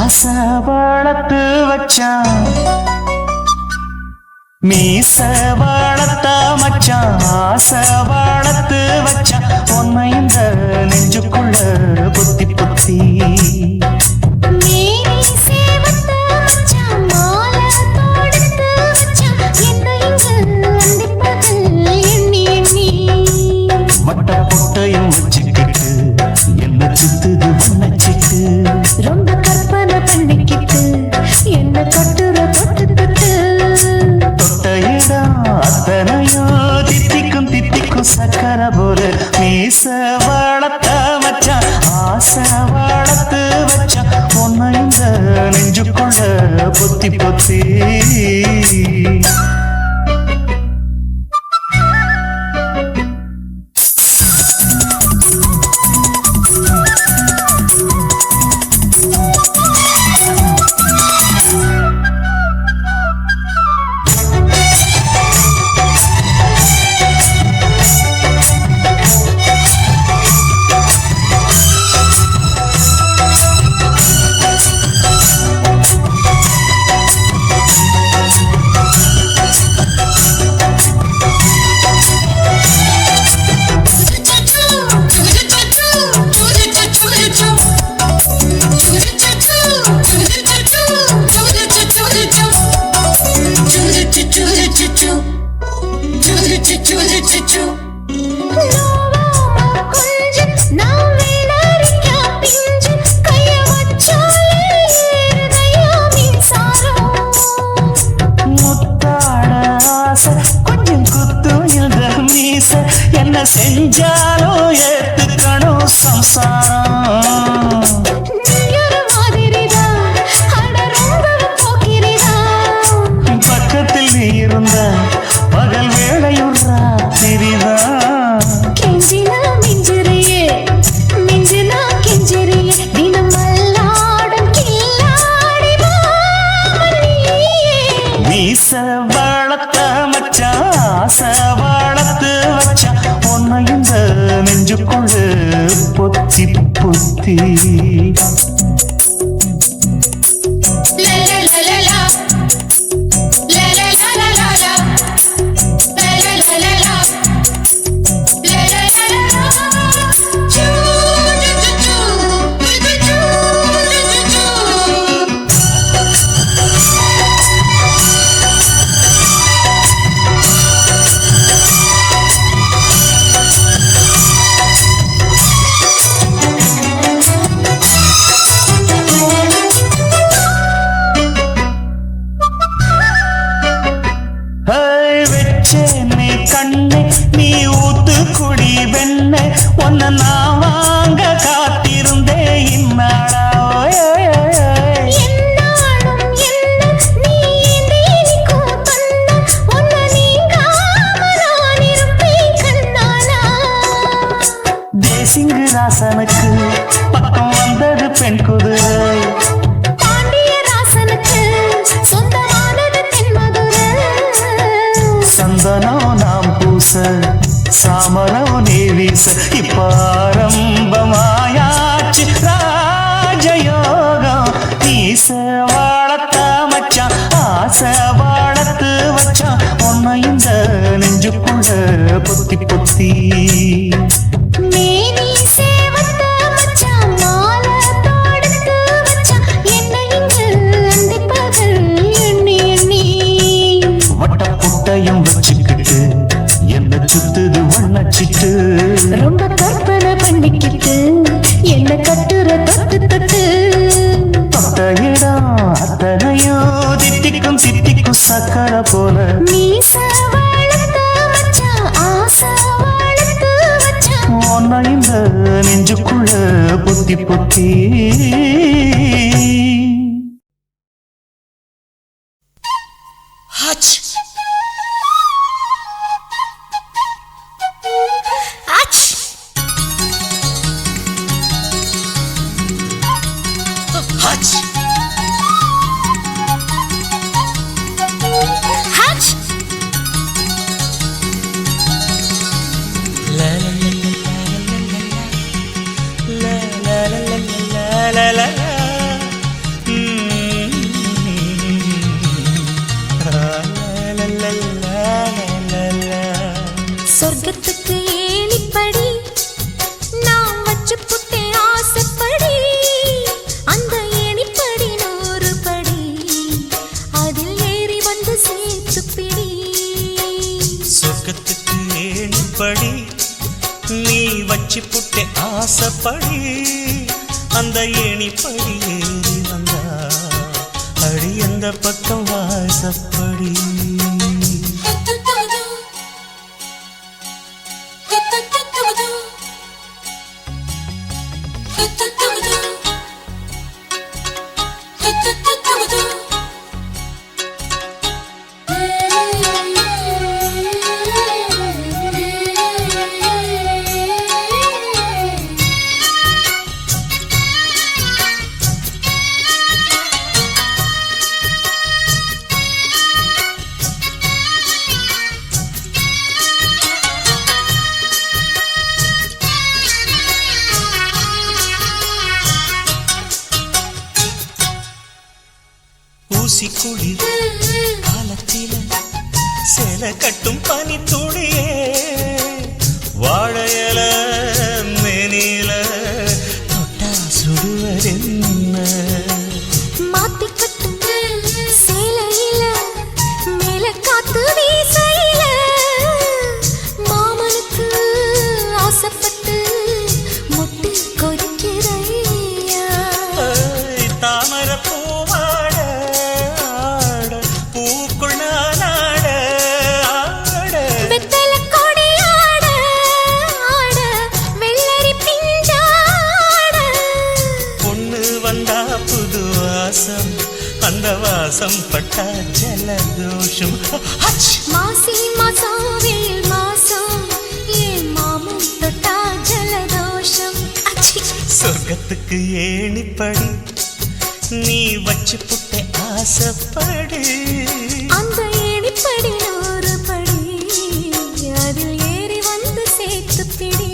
ஆசை வளர்த்து வச்சான் மீச வளர்த்த மச்சான் ஆசை வளர்த்து வச்சான் உன்னை இந்த நெஞ்சுக்குள்ள புத்தி புத்தி வட்ட பொட்டையும் வச்சுக்கிட்டு என்ன சுத்துது வண்ணச்சிட்டு ரொம்ப கற்பனை பண்ணிக்கிட்டு என்ன கட்டுற தொட்டு தொட்டு தொட்ட இடம் அத்தனையோ தித்திக்கும் தித்திக்கும் சக்கர போல மீச வளர்த்த மச்சான் ஆசை வளர்த்து வச்சான் உன்னை இந்த நெஞ்சுக்குள்ள பொத்தி பொத்தி என்ன செஞ்சாலும் ஏத்துக்கணும் சம்சாரம் பக்கத்தில் நீ இருந்த பகல் வேளையும் ராத்திரிதான் கெஞ்சினா மிஞ்சிறியே மிஞ்சினா கெஞ்சிறியே தினம் மல்லாடும் கில்லாடி மீச வளர்த்த மச்சான் ஆசை வளர்த்து வச்சான் உன்னை இந்த நெஞ்சுக்குள்ள பொத்தி பொத்தி நீ கண்ணே நீ ஊத்து குடி வெண்ண உன்னை நான் வாங்க காத்திருந்தே இந்நாளா தேசிங்கு ராசனுக்கு பக்கம் வந்தது பெண் குதிரை சந்தனம் நாம் பூச சாமரம் நீ வீச இப்ப ஆரம்பமாயாச்சு ராஜயோகம் ஈச வாழத்த மச்சான் ஆசை வாழத்து வச்சான் உன்னை இந்த நெஞ்சுக்குள்ள பொத்தி பொத்தி வச்சுக்கிட்டு என்ன சுத்துது வண்ணச்சிட்டு ரொம்ப கற்பனை பண்ணிக்கிட்டு என்ன கட்டுற தொட்டு தொட்டு தொட்ட இடம் அத்தனையோ தித்திக்கும் தித்திக்கும் சக்கர போல மீச வளர்த்த மச்சான் ஆசை வளர்த்து வச்சான் பக்கம் வாசப்படி குளிர் காலத்தில சேல கட்டும் பனி துளியே வாழையல மேனில தொட்டா சுடுவதென்ன மாத்தி கட்டும் சேலையில மேல காத்து வீசையில மாமனுக்கு ஆசைப்பட்டு முட்டு கொதிக்கிறையா தாமர அந்த வாசம் பட்டா ஜலதோஷம் மாசி மாசம் வெயில் மாசம் ஏன் மாமன் தொட்டா ஜலதோஷம் சொர்க்கத்துக்கு ஏணிப்படி நீ வச்சு புட்ட ஆசைப்படு அந்த ஏணிப்படி 100 படி அதில் ஏறி வந்து சேர்த்து பிடி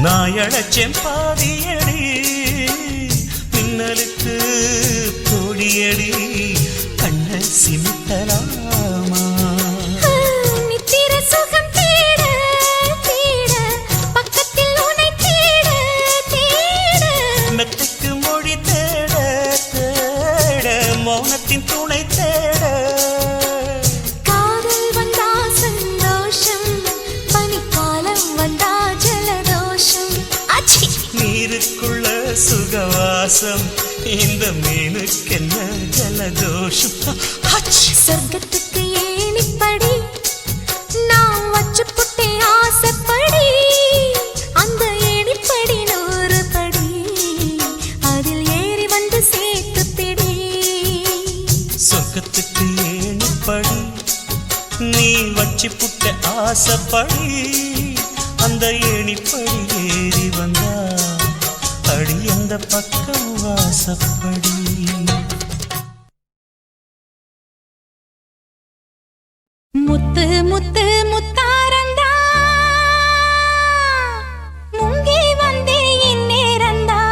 நாயழச்சேன் பாதியடி மின்னலுக்கு தோழியடி கண்ண சிமிட்டலாமா நித்திர சுகம் தேட தேட பக்கத்தில் உன்னை தேட தேட மெத்தைக்கு மொழி தேட தேட மௌனத்தின் துணை தேட காதல் வந்தா சந்தோஷம் பனிக்காலம் வந்தா நீருக்குள்ள சுகவாசம் இந்த மீனுக்கென்ன ஜலதோஷம் சொர்க்கத்துக்கு ஏணிப்படி நான் வச்சு புட்டே ஆசைப்படி அந்த ஏணிப்படி 100 படி அதில் ஏறி வந்து சேர்த்து பிடி சொர்க்கத்துக்கு ஏணிப்படி நீ வச்சு புட்ட ஆசைப்படி அந்த ஏணிப்படி ஏறி வந்தா அடி அந்த பக்கம் வாசப்படி முத்து முத்து முத்தாரந்தா முங்கி வந்தே இந்நேரந்தா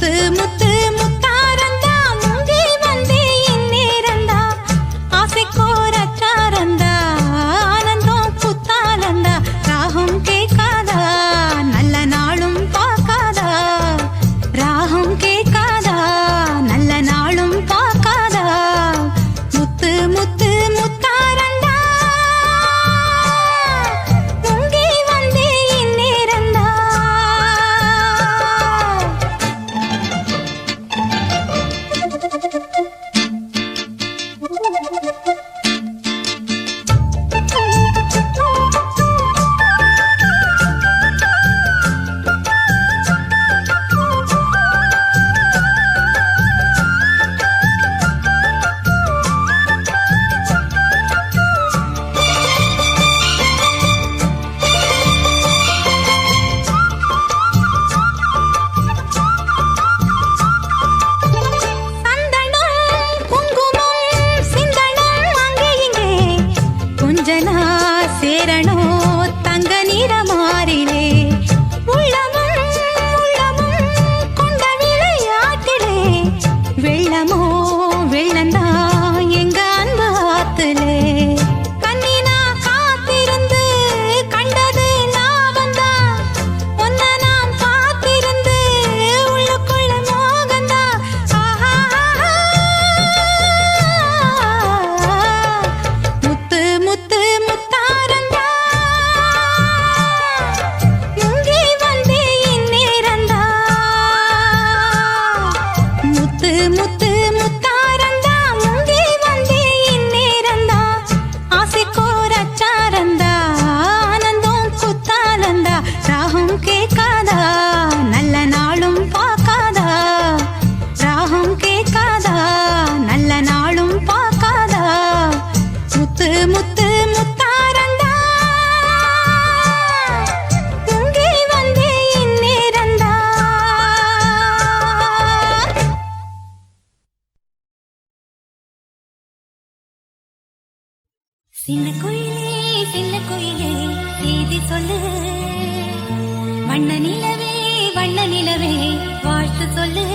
முத்து முத்து முத்தாரந்தா முங்கி வந்தே இந்நேரந்தா ஆசைக்கோரச்சாரந்தா ஆனந்தம் புத்தாலந்தா ராகம் கேட்காதா நல்ல நாளும் பார்க்காதா ராகம் கேட்காதா நல்ல நாளும் பார்க்காதா முத்து முத்து முத்தாரந்தா முங்கி வந்தே இந்நேரந்தா சந்தனம் குங்குமம் சிந்தனம் அங்கே இங்கே கொஞ்சனா சேரணும் தங்க நிறமாறிலே உள்ளமும் உள்ளமும் கொண்ட விளையாட்டிலே வெள்ளமோ வெள்ளந்தா எங்க அன்பு ஆத்துலே கண்ணினா காத்திருந்து கண்டது லாபந்தா ஒன்ன நான் காத்திருந்து உள்ளுக்குள்ள மோகந்தா ஆஹா முத்து முத்து முத்தாரந்தா முங்கி வந்தே இந்நேரந்தா முத்து முத்து முத்தாரந்தா முங்கி வந்தே இந்நேரந்தா ஆசைக்கோரச்சாரந்தா ஆனந்தம் குத்தாலந்தா ராகம் கேட்காதா நல்ல நாளும் பார்க்காதா ராகம் கேட்காதா நல்ல நாளும் பார்க்காதா முத்து முத்து முத்தாரந்தா முங்கி வந்தே இந்நேரந்தா சின்ன குயிலே செய்தி சொல்லு வண்ண நிலவே வாழ்த்து சொல்லு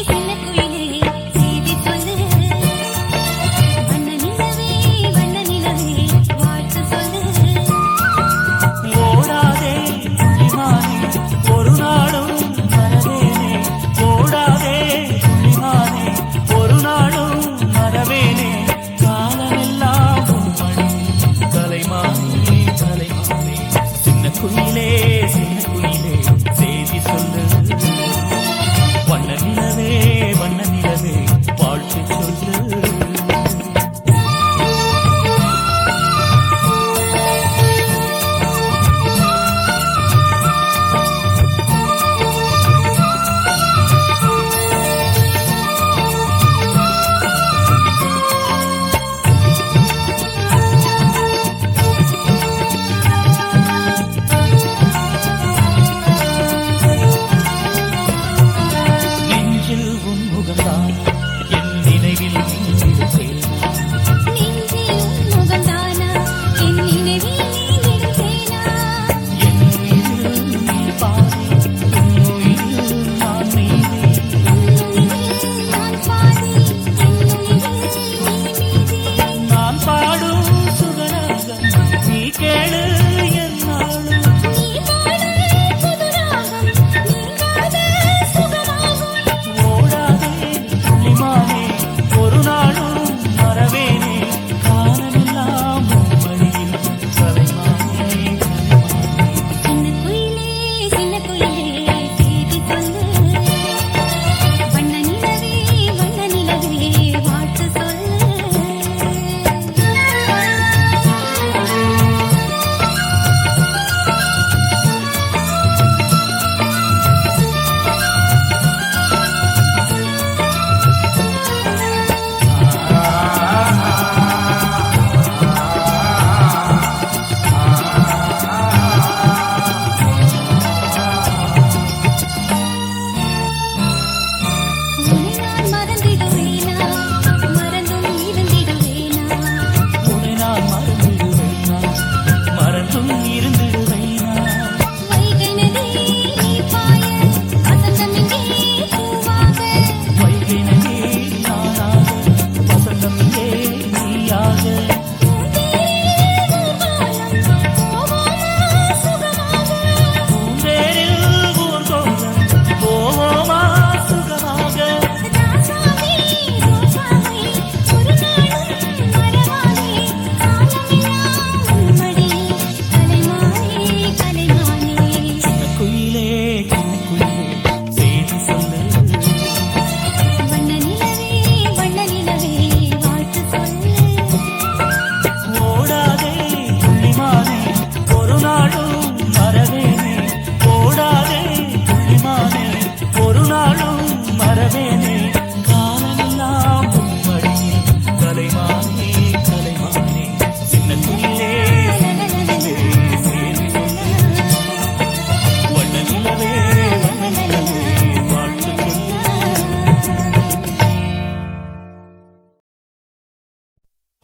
சின்ன குயிலே செய்தி சொல்லு வண்ண நிலவே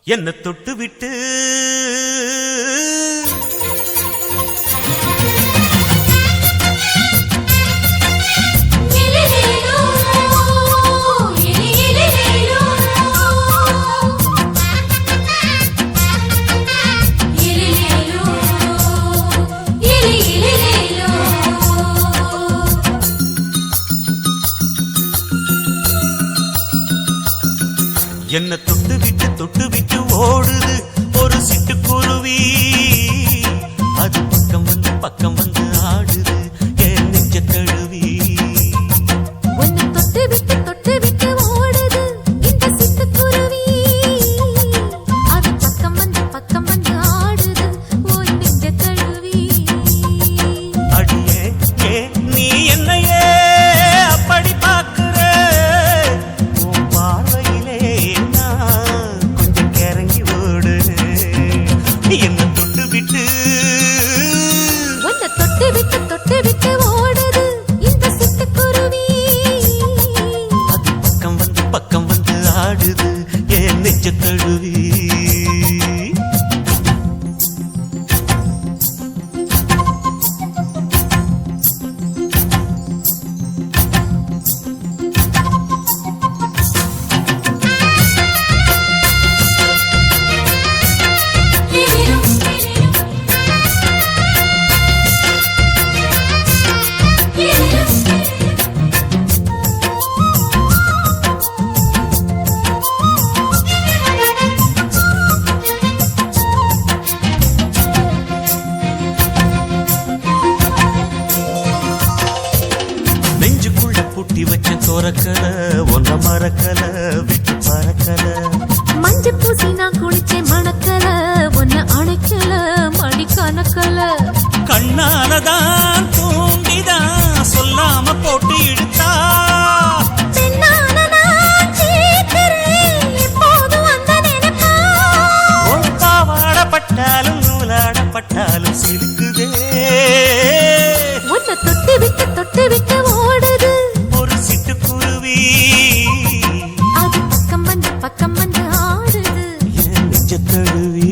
என்ன தொட்டு விட்டு என்ன தொட்டு விட்டு ஓடுது ஒரு சிட்டுக்குருவி அது பக்கம் வந்து ஆடுது என் நெஞ்ச தழுவி உன்னை தொட்டு விட்டு ஓடுது இந்த சிட்டுக்குருவி அது பக்கம் வந்து ஆடுது உன் நெஞ்ச தழுவி அடியே ஏ நீ என்னையே அப்படி பார்க்கிற உன் பார்வையிலே நான் கொஞ்சம் கிறங்கி ஓடு என்ன தொட்டு விட்டு உன்னை தொட்டு விட்டு ஓடுது இந்த சிட்டுக்குருவி அது பக்கம் வந்து ஆடுது என் நெஞ்ச தழுவி நெஞ்சுக்குள்ள பூட்டி வச்ச தோரக்கல ஒன்ன மறக்கல விட்டு பறக்கல மஞ்சள் பூசி நான் குளிச்சேன் மணக்கல உன்னை அணைக்கல மடி கணக்கல கண்ணாலதான் தூண்டிதான் சொல்லாம போட்டு இழுத்தா ஒரு பாவாடப்பட்டாலும் நூலாடப்பட்டாலும் சிலுக்குதே உன்னை தொட்டு விட்டு ஓடுது ஒரு சிட்டுக்குருவி அது பக்கம் வந்து ஆடுது என் நெஞ்ச தழுவி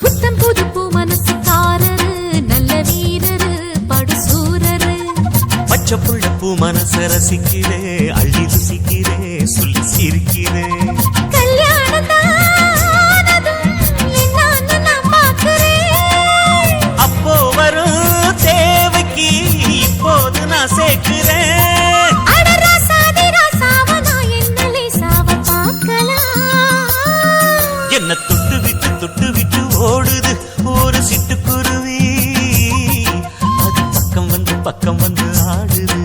புத்தம் புது பூ மனசுக்காரரு நல்ல வீரரு படுசூரரு பச்சை புள்ள பூ மனச ரசிக்கிறே அள்ளி ருசிக்கிறே சொல்லி சிரிக்கிறே கல்யாணம் தானதும் என்னான்னு நான் பார்க்கிறேன் அப்போ வரும் தேவைக்கு இப்போது நான் சேர்க்கிறேன் அட ராசாதி ராசாவ நான் என்ன லேசாவ பார்க்கலாம் என்ன தொட்டு விட்டு ஓடுது ஒரு சிட்டுக்குருவி அது பக்கம் வந்து ஆடுது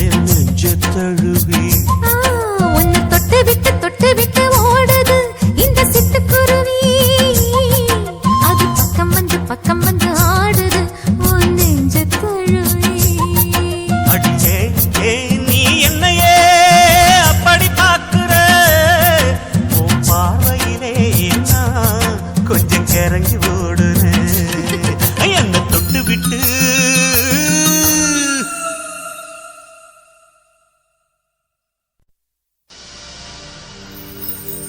என் நெஞ்ச தழுவி உன்னை தொட்டு விட்டு ஓடுது இந்த சிட்டுக்குருவி அது பக்கம் வந்து ஆடுது உன் நெஞ்ச தழுவி அடியே ஏ நீ என்னையே அப்படி பார்க்கிற உன் பார்வையிலே நான் கொஞ்சம் கிறங்கி ஓடுறேன் என்ன தொட்டு விட்டு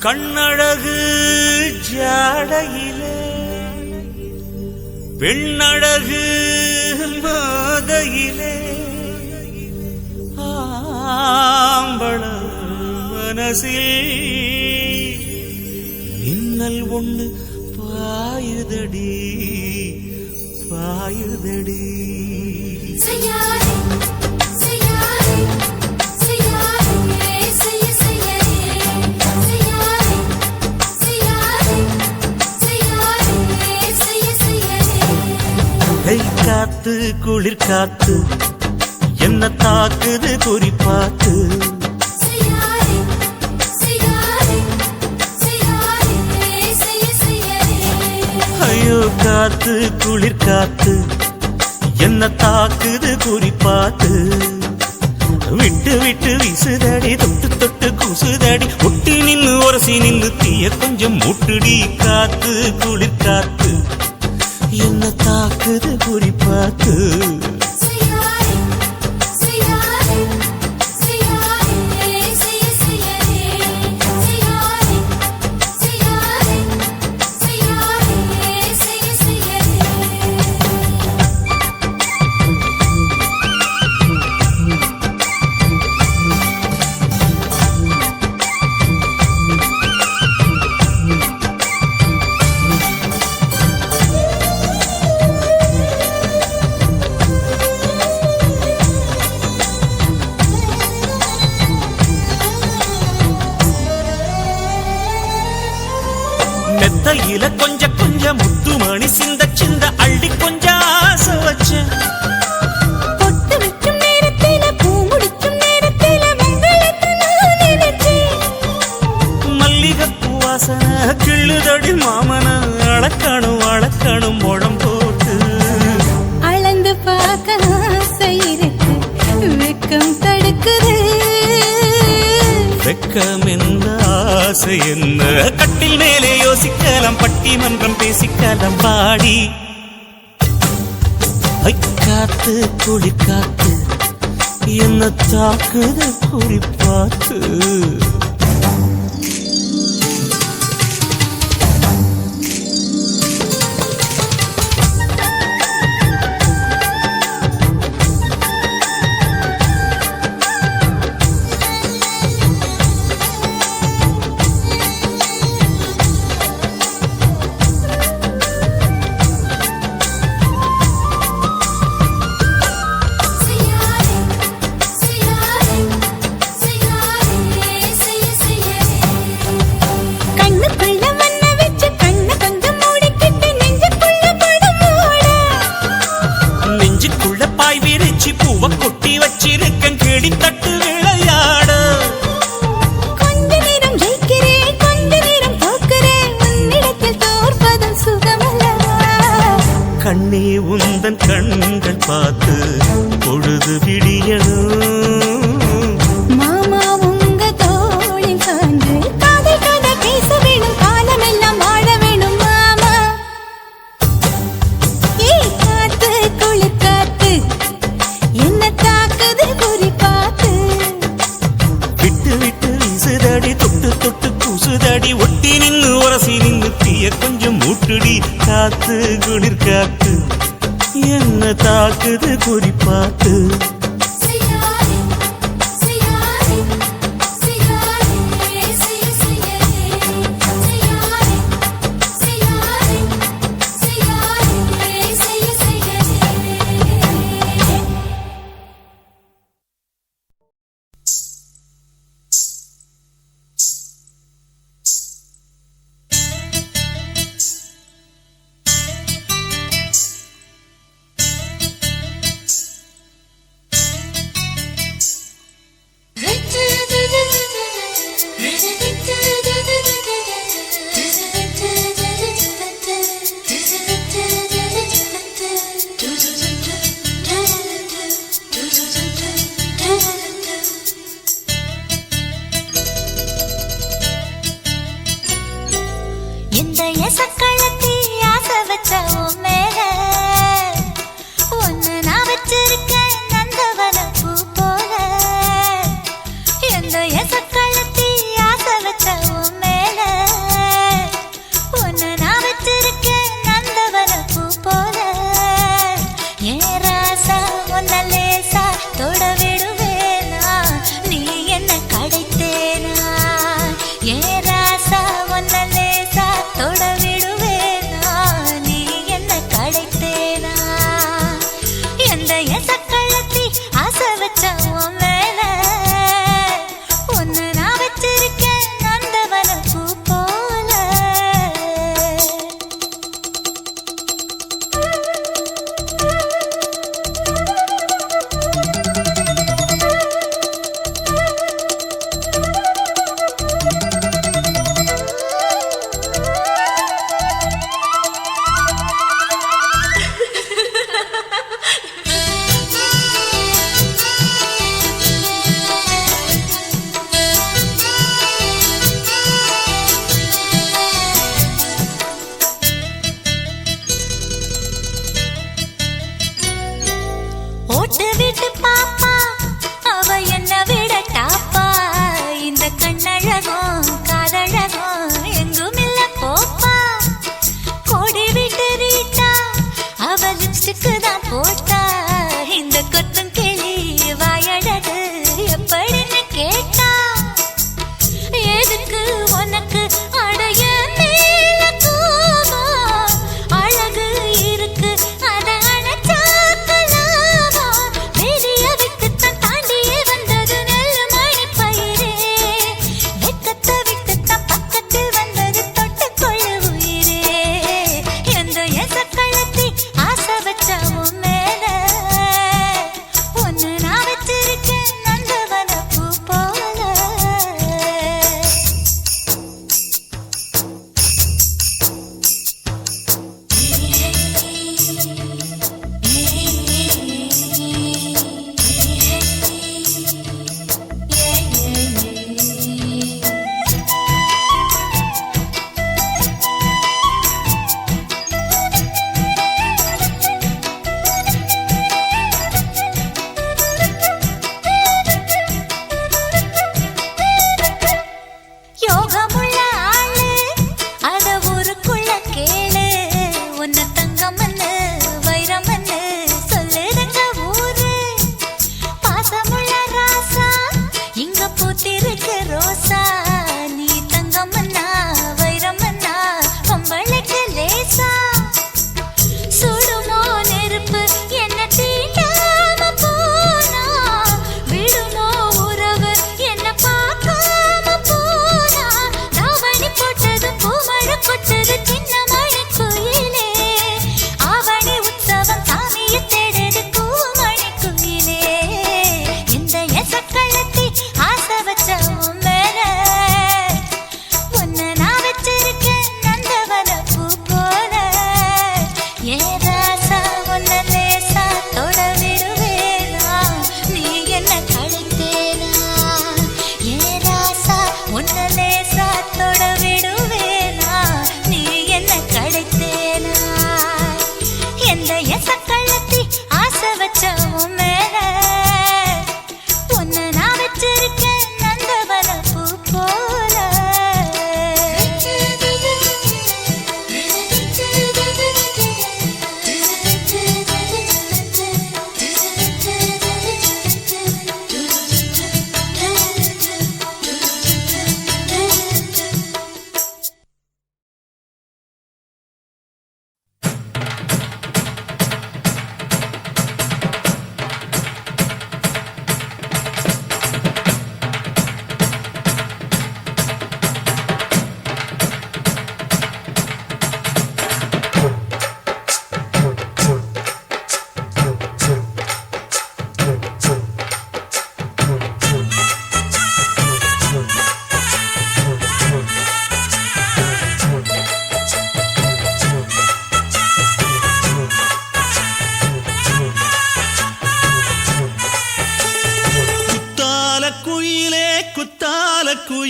கண்ணழகு ஜாடையிலே பெண்ணழகு மாதையிலே ஆம்பள மனசில் மின்னல் ஒண்ணு பாயுதடி பாயுதடி செய்யாதே செய்யாதே செய்யாதே செய்ய செய்யாதே செய்யாதே காத்து குளிர் காத்து என்ன தாக்குது குறிப்பாத்து ஐயோ காத்து குளிர் காத்து என்ன தாக்குது குறிப்பாத்து விட்டு விட்டு வீசுதடி தொட்டு தொட்டு கூசுதடி ஒட்டி நின்னு உரசி நின்னு தீய கொஞ்சம் மூட்டுடி காத்து குளிர் காத்து என்ன தாக்குது குறிப்பாத்து மெத்தையில கொஞ்சம் கொஞ்சம் முத்துமணி சிந்த சிந்த அள்ளி கொஞ்சம் ஆசை வச்சேன் பொட்டு வைக்கும் நேரத்தில பூ முடிக்கும் நேரத்தில மங்களத்தை நான் நினைச்சேன் மல்லிகைப்பூ வாசனை கிள்ளுதடி மாமன அளக்கணும் அளக்கணும் முழம் போட்டு அளந்து பார்க்க ஆசை இருக்கு வெக்கம் தடுக்குது வெக்கம் என்ன ஆசை என்ன கட்டில் மேலே யோசிக்கலாம் பட்டிமன்றம் பேசிக்கலாம் பாடி காத்து குளிர் காத்து என்ன தாக்குது குறிப்பாத்து பூவ கொட்டி வச்சிருக்கன் கிளி தட்டு விளையாட கொஞ்ச நேரம் ஜெயிக்கிறேன் கொஞ்ச நேரம் தோக்கிறேன் உன்னிடத்தில் தோற்பதும் சுகமல்லவா கண்ணே உந்தன் கண்கள் பார்த்து பொழுது விடியணும் மாமா உங்க தோளின் சான்று காதல் கதை பேச வேணும் காலமெல்லாம் வாழ வேணும் மாமா ஏ காத்து குளிர் காத்து என்ன தாக்குது குறிப்பாத்து விட்டு விட்டு வீசுதடி தொட்டு தொட்டு கூசுதடி ஒட்டி நின்னு உரசி நின்னு தீய கொஞ்சம் மூட்டுடி காத்து குளிர் காத்து என்ன தாக்குது குறிப்பாத்து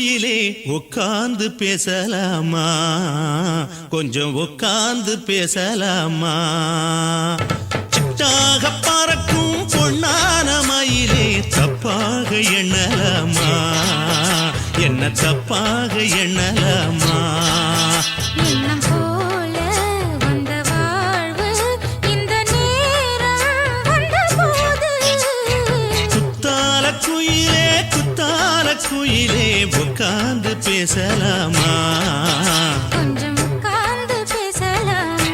குயிலே உட்கார்ந்து பேசலாமா கொஞ்சம் உட்கார்ந்து பேசலாமா சிட்டாக பறக்கும் பொன்னான மயிலே தப்பாக எண்ணலாமா என்ன தப்பாக எண்ணலாமா எண்ணம் போல வந்த வாழ்வு இந்த நேரம் வந்தபோது குத்தால குயிலே உட்கார்ந்து பேசலாமா கொஞ்சம் உட்கார்ந்து பேசலாமா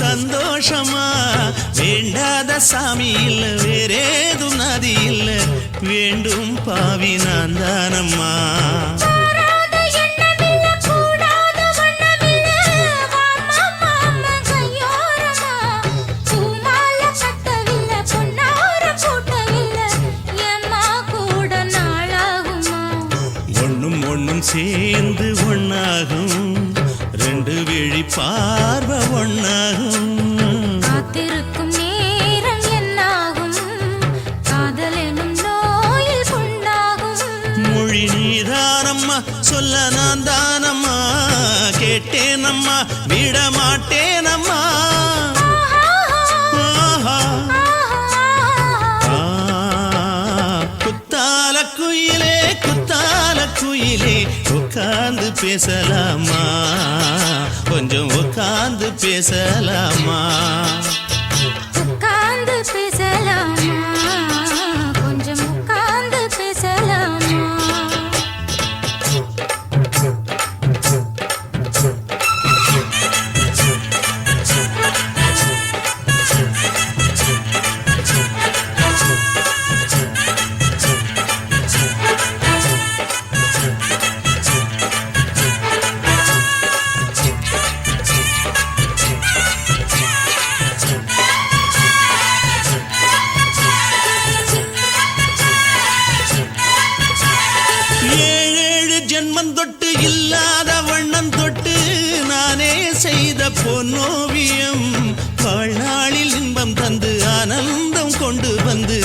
சந்தோஷமா வேண்டாத சாமி இல்ல வேறேதும் நதி இல்ல வேண்டும் பாவி நான் தானம்மா ஒண்ணும் ஒண்ணும் சேர்ந்து ஒண்ணாகும் ரெண்டு விழி பார்வை ஒண்ணாகும் காத்திருக்கும் நேரம் என்னாகும் காதல் எனும் நோயில் புண்ணாகும் மொழி நீதானம்மா சொல்ல நான் தானம்மா கேட்டேனம்மா விட மாட்டேனம்மா குத்தால குயிலே உட்கார்ந்து பேசலாமா கொஞ்சம் உட்கார்ந்து பேசலாமா உட்கார்ந்து பேசலாமா கொஞ்சம் உட்கார்ந்து பேசலாமா தொட்டு இல்லாத வண்ணம் தொட்டு நானே செய்த பொன்னோவியம் வாழ்நாளில் இன்பம் தந்து ஆனந்தம் கொண்டு வந்து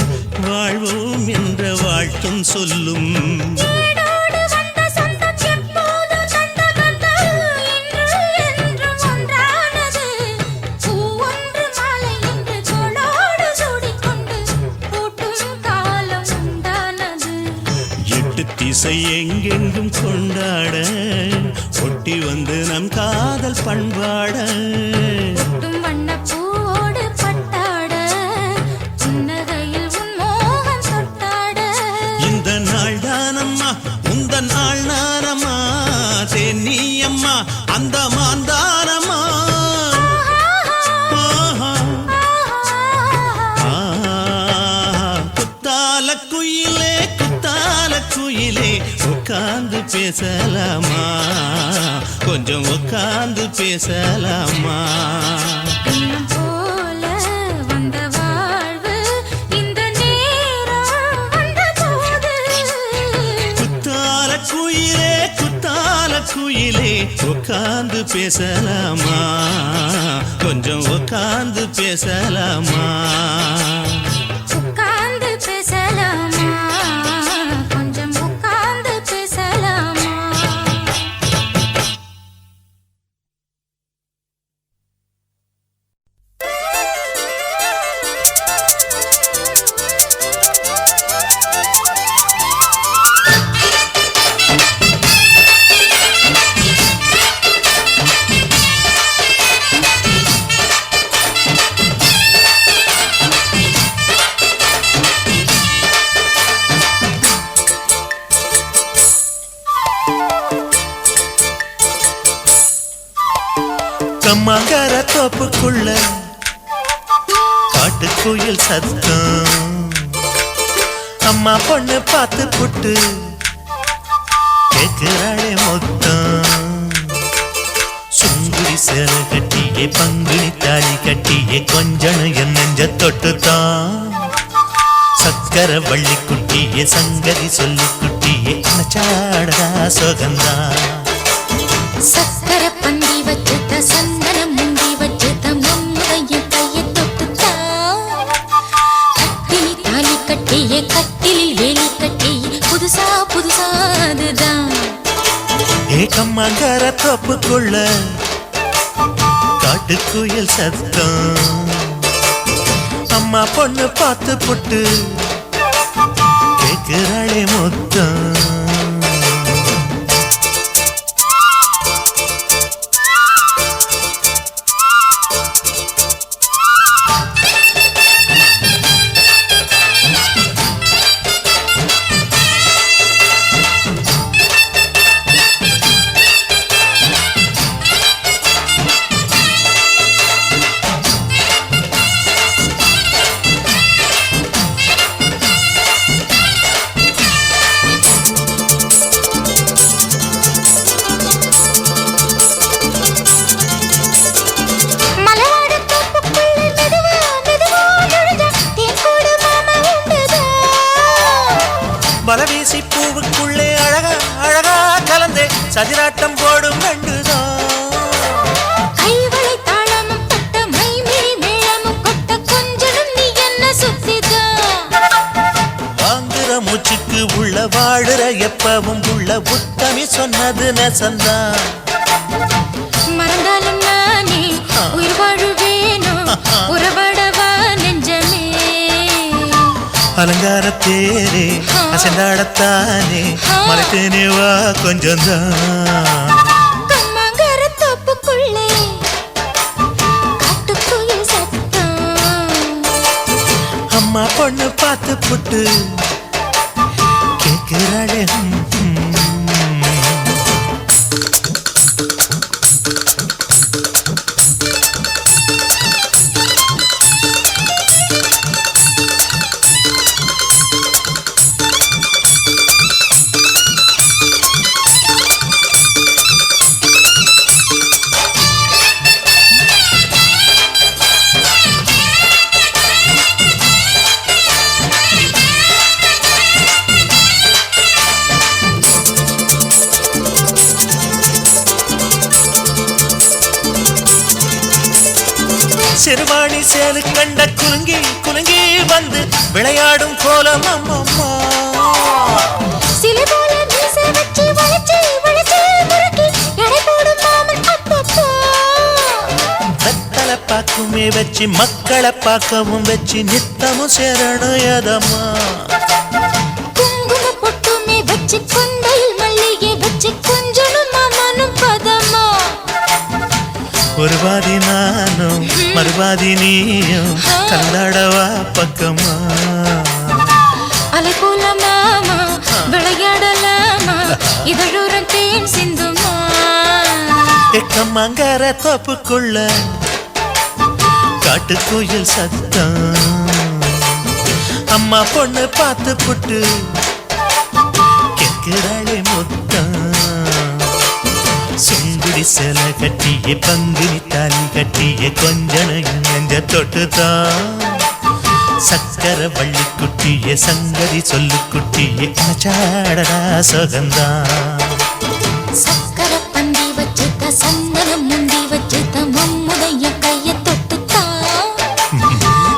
வாழ்வோம் என்ற வாழ்த்தும் சொல்லும் திசை எங்கெங்கும் கொண்டாட ஒட்டி வந்து நம் காதல் பண்பாட வண்ணப்பூவோடு பட்டாட புன்னகையில் உன் மோகம் தொட்டாட இந்த நாள் தானம்மா உந்த நாள் நானம்மா தென்னியம்மா அந்த மாந்தானம்மா குயிலே உட்கார்ந்து பேசலாமா கொஞ்சம் உட்கார்ந்து பேசலாமா எண்ணம் போல வந்த வாழ்வு இந்த நேரம் வந்தபோது குத்தால குயிலே உட்கார்ந்து பேசலாமா கொஞ்சம் உட்கார்ந்து பேசலாமா உட்கார்ந்து பேசலாமா கொஞ்சம் உட்கார்ந்து பேசலாமா கம்மாங்கர தோப்புக்குள்ள காட்டு காட்டுக்குயில் சத்தம் அம்மா பொண்ணு பார்த்து புட்டு கேக்குறாளே மொத்தம் சுங்குடி சேலை கட்டியே பங்குனி தாலி கட்டியே கொஞ்சனு என் நெஞ்ச தொட்டுத்தான் சக்கர வள்ளி குட்டியே சங்கதி சொல்லி குட்டியே நச்சாடா சோகந்தா சக்கர பந்தி வச்சுட்ட சந்தனம் முந்தி வச்சுட்ட மம்முடைய கையை தொட்டுத்தா கட்டினி தாலி கட்டியே கட்டிலில் வேலி கட்டியே புதுசா புதுசா அதுதான் ஏகம்மாங்கர தோப்புக்குள்ள காட்டுக்குயில் சத்தம் அம்மா பொண்ணு பார்த்து புட்டு கேக்குறாளே மொத்தம் பலவீசி பூவுக்குள்ளே அழகா அழகா கலந்தே சதிராட்டம் போடும் நண்டுதான் கைவளை தாளமும் தொட்ட மைமிழி மேளமும் கொட்ட கொஞ்சனும் நீ என்ன சுத்திதான் வாங்குற மூச்சுக்கு உள்ள வாழுற எப்பவும் உள்ள உத்தமி சொன்னது நெசந்தான் மறந்தாலும் நானே உயிர் வாழுவேனோ உறவடவா நெஞ்சமே அலங்கார தேரே அசைந்தாடத்தானே மலைத்தேனே வா கொஞ்சம்தான் கம்மாங்கர தோப்புக்குள்ளே காட்டுக்குயில் சத்தம் அம்மா பொண்ணு பார்த்து புட்டு கேக்குறாளே சிறுவாணி சேலு கண்ட குலுங்கி குலுங்கி வந்து விளையாடும் கோலம் அம்மம்மா சிலை போல மீசை வச்சு வளைச்சு வளைச்சு முறுக்கி எடை போடும் மாமன் அப்பப்பா வெத்தலை பாக்குமே வச்சு மக்களை பார்க்கவும் வச்சு நித்தமும் சேரணும் எதம்மா குங்கும பொட்டுமே வச்சு கொண்டையில் மல்லிகை வச்சு கொஞ்சனும் மாமனும் பதமா ஒரு பாதி நானும் மறுபாதி நீயும் கல்லாடவா பக்கமா அலை போல மாமா விளையாடலாமா இதழூரம் தேன் சிந்துமா எக்கம்மாங்கர தோப்புக்குள்ள காட்டுக்குயில் சத்தம் அம்மா பொண்ணு பார்த்து புட்டு கேக்குறாளே மொத்தம் சுங்குடி சேலை கட்டியே பங்குனி தாலி கட்டியே கொஞ்சன நெஞ்ச தொட்டுதான் சக்கர வள்ளி குட்டியே சங்கதி சொல்லு குட்டியே நச்சாடடா சோகந்தான் சக்கர பந்தி வச்சுட்ட சந்தனம் முந்தி வச்சுட்ட மம்முடைய கையை தொட்டுத்தான்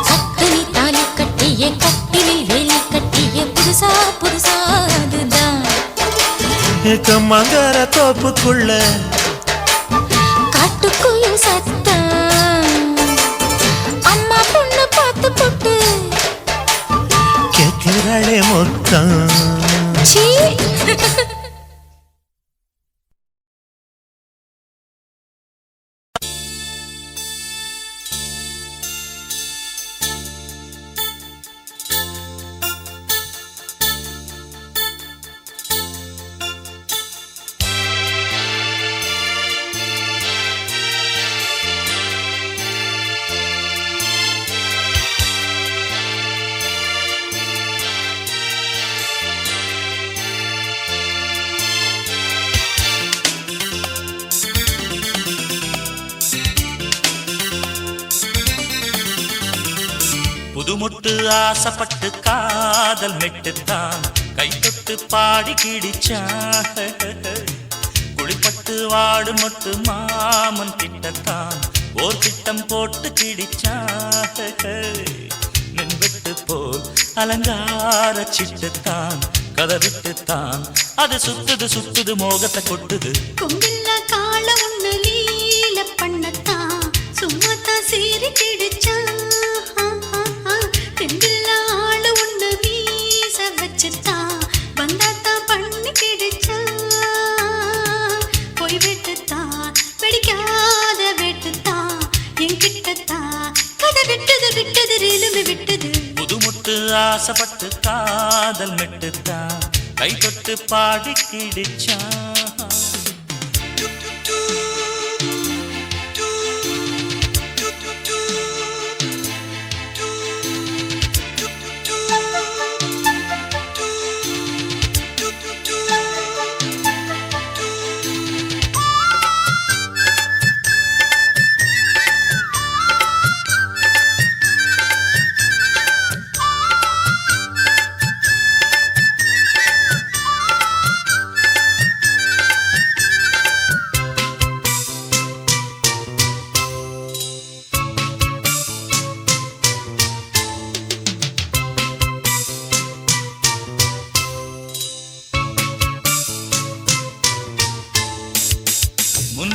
கட்டினி தாலி கட்டியே கட்டிலில் வேலி கட்டியே புதுசா புதுசா அதுதான் ஏக்கம்மாங்கர தோப்புக்குள்ள காட்டுக்குயில் சத்தம் அம்மா பொண்ணு பார்த்து போட்டு கேக்குறாளே மொத்தம் சீ புதுமுட்டு ஆசைப்பட்டு காதல் மெட்டுத்தான் கை தொட்டு பாடி கிடிச்சான் குளிப்பட்டு வாடு மொட்டு மாமன் கிட்டத்தான் ஓர் திட்டம் போட்டு கிடிச்சான் மின்விட்டு போல் அலங்கார சிட்டுத்தான் கதை விட்டுத்தான் அது சுத்துது சுத்துது மோகத்தை கொட்டுது கொம்பில்ல கால ஒண்ணு லீல பண்ணத்தான் சும்மாத்தான் சீறி கிடிச்சான் தெம்பில்ல ஆளு ஒண்ணு வீச வச்சுத்தான் வந்தாத்தான் பண்ணி கிடிச்சான் போய் விட்டுத்தான் பிடிக்காத வெட்டுத்தான் என்கிட்டத்தான் கதை விட்டது விட்டது ரேலுமே விட்டது புதுமுட்டு ஆசைப்பட்டு காதல் மெட்டுத்தான் கை தொட்டு பாடி கிடிச்சான்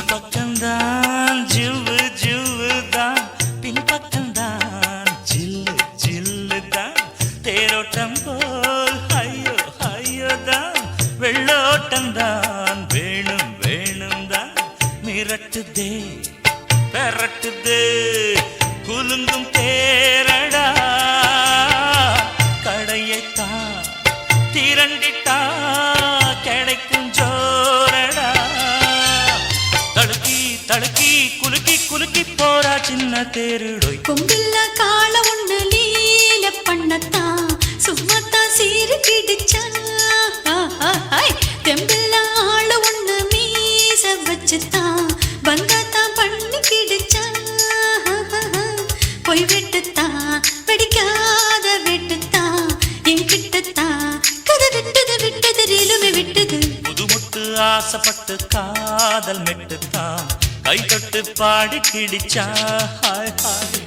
முன்பக்கம்தான் ஜிவ்வு ஜிவ்வு தான் பின்பக்கம்தான் ஜில்லு ஜில்லு தான் தேரோட்டம் போல் ஐயோ ஐயோ தான் வெள்ளோட்டம் தான் வேணும் வேணும் தான் மிரட்டுதே பெரட்டுதே குலுங்கும் தேரடா கடையைத்தான் திரண்டிட்டா கிடைக்கும் ஜோரடா தடுக்கி குலுக்கி குலுக்கி போறா சின்ன தேருடோய் கொம்பில்ல கால ஒண்ணு லீல பண்ணத்தான் சும்மாத்தான் சீறி கிடிச்சான் தெம்பில்ல ஆளு ஒண்ணு மீச வச்சுத்தான் வந்தாத்தான் பண்ணி கிடிச்சான் போய் விட்டுத்தான் பிடிக்காத வெட்டுத்தான் என்கிட்டத்தான் கதை விட்டது விட்டது ரேலுமே விட்டது புதுமுட்டு ஆசைப்பட்டு காதல் மெட்டுத்தான் கை தொட்டு பாடி கிடிச்சா ஹாய் ஹாய்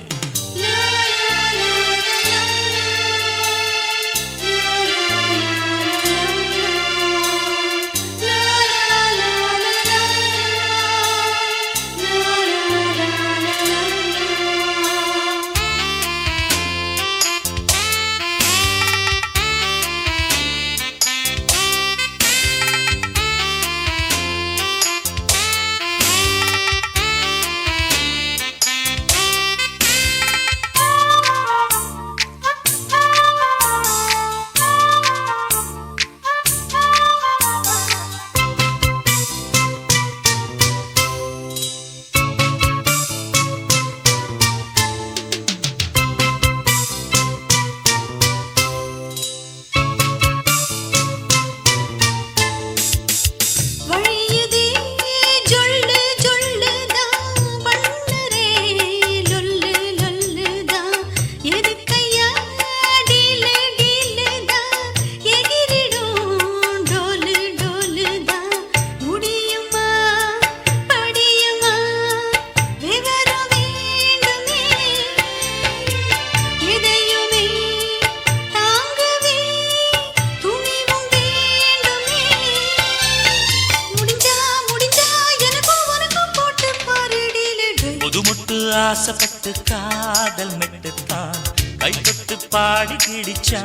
ஆசைப்பட்டு காதல் மெட்டுத்தான் கை தொட்டு பாடி கிடிச்சா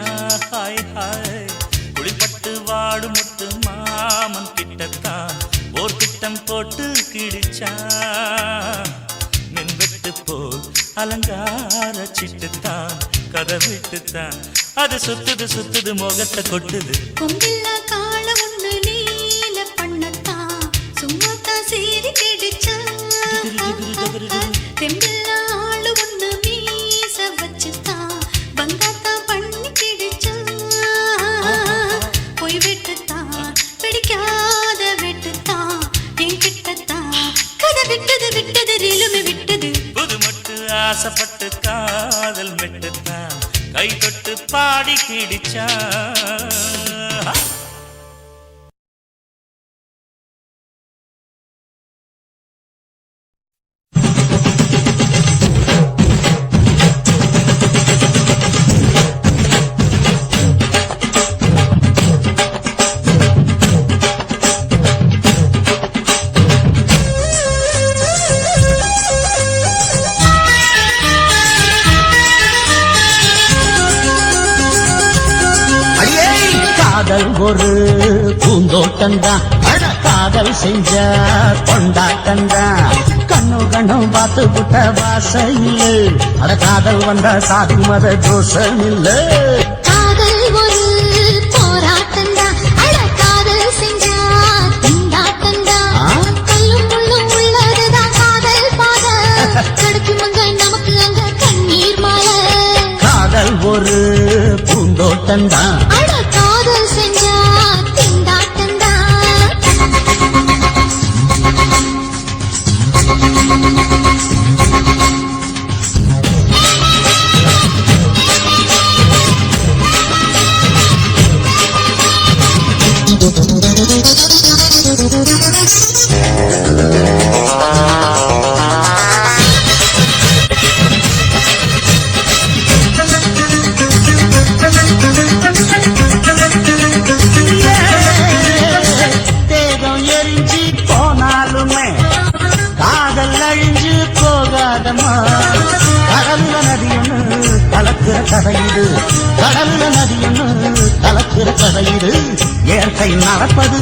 ஹாய் ஹாய் குளிப்பட்டு வாடு முட்டு மாமன் கிட்டத்தான் ஓர் திட்டம் போட்டு கிடிச்சா மின்வெட்டு போல் அலங்கார சிட்டுத்தான் கதை விட்டுத்தான் அது சுத்துது சுத்துது முகத்தை கொட்டுது கொம்பில்ல கால ஒண்ணு லீல பண்ணத்தான் சும்மாத்தான் சீறி கிடிச்சா தெம்பில்ல ஆளு ஒண்ணு மீச வச்சுத்தான் வந்தாத்தான் பண்ணி கிடிச்சா போய் விட்டுத்தான் பிடிக்காத வெட்டுத்தான் என்கிட்டத்தான் கதை விட்டது விட்டது ரேலுமே விட்டது புது மட்டு ஆசைப்பட்டு காதல் மெட்டுத்தான் பாடி கிடிச்சா ஒரு பூந்தோட்டந்தான் காதல் செஞ்ச கொண்டாட்டந்தான் கண்ணு கண்ணும் பார்த்து புட்ட வாசையில் அட காதல் வந்த சாதி மத தோஷம் இல்ல காதல் ஒரு போராட்டந்தான் அட காதல் செஞ்சா திண்டாட்டந்தான் கல்லும் முள்ளும் உள்ளதுதான் காதல் பாத கிடைக்குமங்க நமக்கு அங்க கண்ணீர் மாலை காதல் ஒரு பூந்தோட்டந்தான் காதல் செஞ்சா திண்டாட்டந்தா கடல்ல நதியொன்னு கலக்கிற கதையிடு கடல்ல நதியொன்னு கலக்கிற கதையிடு இயற்கை நடப்பது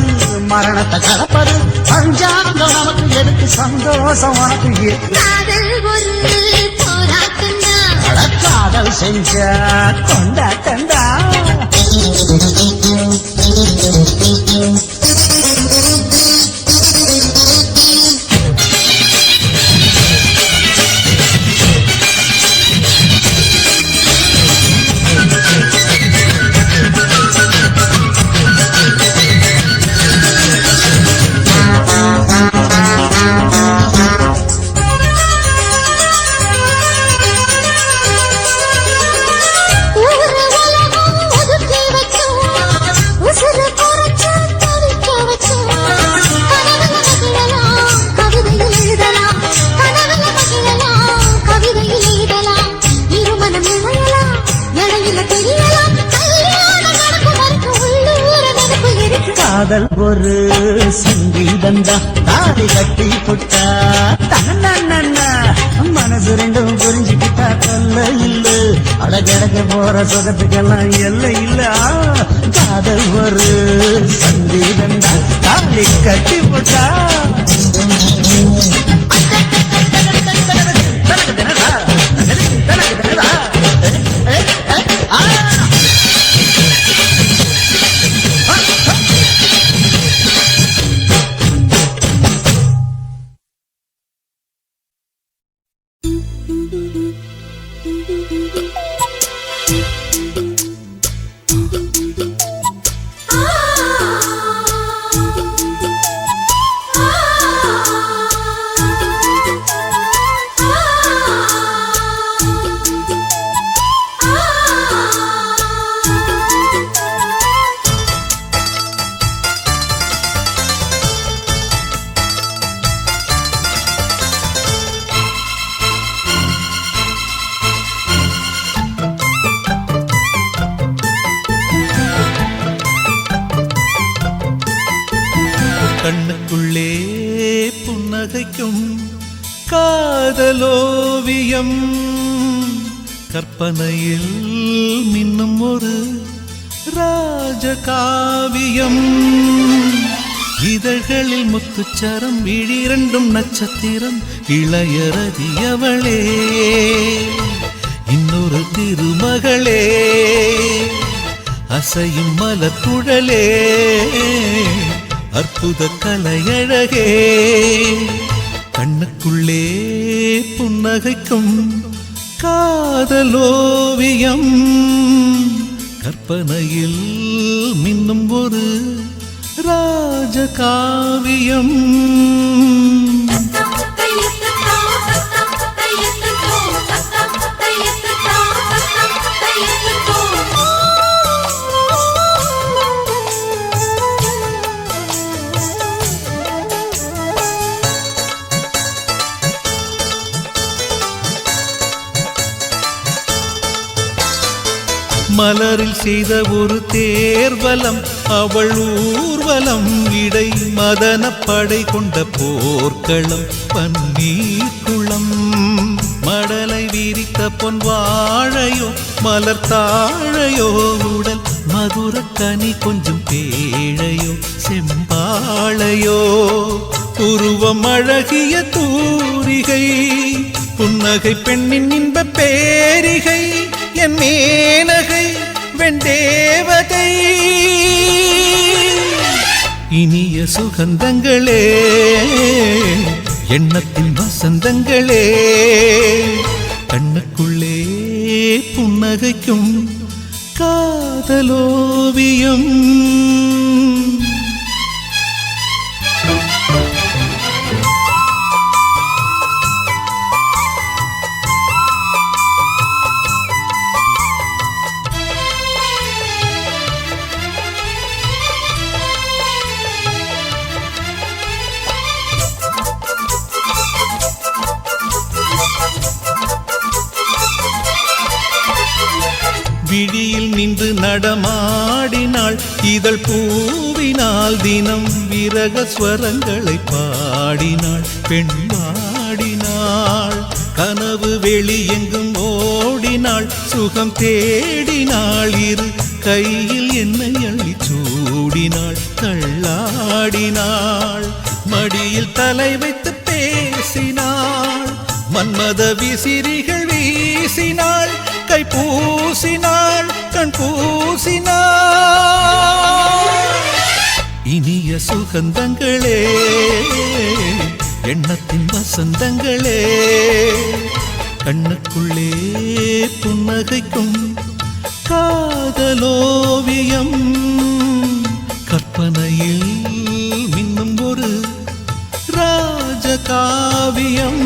மரணத்தை கலப்பது பஞ்சாங்கம் நமக்கு எதுக்கு சந்தோஷம் உனக்கு காதல் ஒரு போராட்டந்தா காதல் செஞ்ச கொண்டாட்டந்தா காதல் ஒரு சங்கீதந்தா தாடி கட்டி புட்டா மனசு ரெண்டும் புரிஞ்சுக்கிட்டா தொல்ல இல்ல அடகடக்க போற சுகத்துக்கெல்லாம் எல்லை இல்ல காதல் ஒரு சங்கீதந்தா தாடி கட்டி புட்டா கண்ணுக்குள்ளே புன்னகைக்கும் காதலோவியம் கற்பனையில் மின்னும் ஒரு ராஜகாவியம் இதழ்களில் முத்துச்சரம் விழிரண்டும் நட்சத்திரம் இளையரதியவளே இன்னொரு திருமகளே அசையும் மலர்குழலே அற்புத கலையழகே கண்ணுக்குள்ளே புன்னகைக்கும் காதலோவியம் கற்பனையில் மின்னும் ஒரு ராஜகாவியம் Thank you. மலரில் செய்த ஒரு தேர்வலம் அவள் ஊர்வலம் இடை மதன படை கொண்ட போர்க்களம் பன்னீர் குளம் மடலை விரித்த பொன் வாழையோ மலர் தாழையோ உடல் மதுர கனி கொஞ்சம் பேழையோ செம்பாளையோ உருவம் அழகிய தூரிகை புன்னகை பெண்ணின் இன்ப பேரிகை என் மேனகை வெண்டேவதை இனிய சுகந்தங்களே எண்ணத்தின் வசந்தங்களே கண்ணுக்குள்ளே புன்னகைக்கும் காதலோவியம் விழியில் நின்று நடமாடினாள் இதழ் பூவினால் தினம் விரக ஸ்வரங்களை பாடினாள் பெண் பாடினாள் கனவு வெளியெங்கும் ஓடினாள் சுகம் தேடினாள் இரு கையில் என்னை அள்ளி சூடினாள் தள்ளாடினாள் மடியில் தலை வைத்து பேசினாள் மன்மத விசிறிகள் வீசினாள் கை பூசினாள் கண் பூசினாள் இனிய சுகந்தங்களே எண்ணத்தின் வசந்தங்களே கண்ணுக்குள்ளே புன்னகைக்கும் காதலோவியம் கற்பனையில் மின்னும் ஒரு ராஜகாவியம்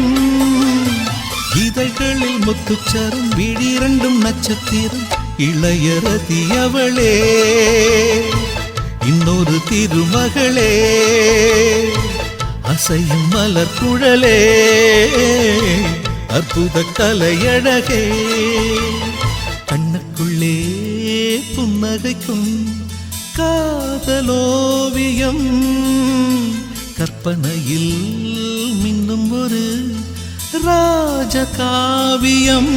இதழ்களில் முத்துச்சரம் விழிரண்டும் நட்சத்திரம் இளையரதி அவளே இன்னொரு திருமகளே அசையும் மலர் குழலே அற்புத கலையழகே கண்ணுக்குள்ளே புன்னகைக்கும் காதலோவியம் கற்பனையில் மின்னும் ஒரு ராஜகாவியம்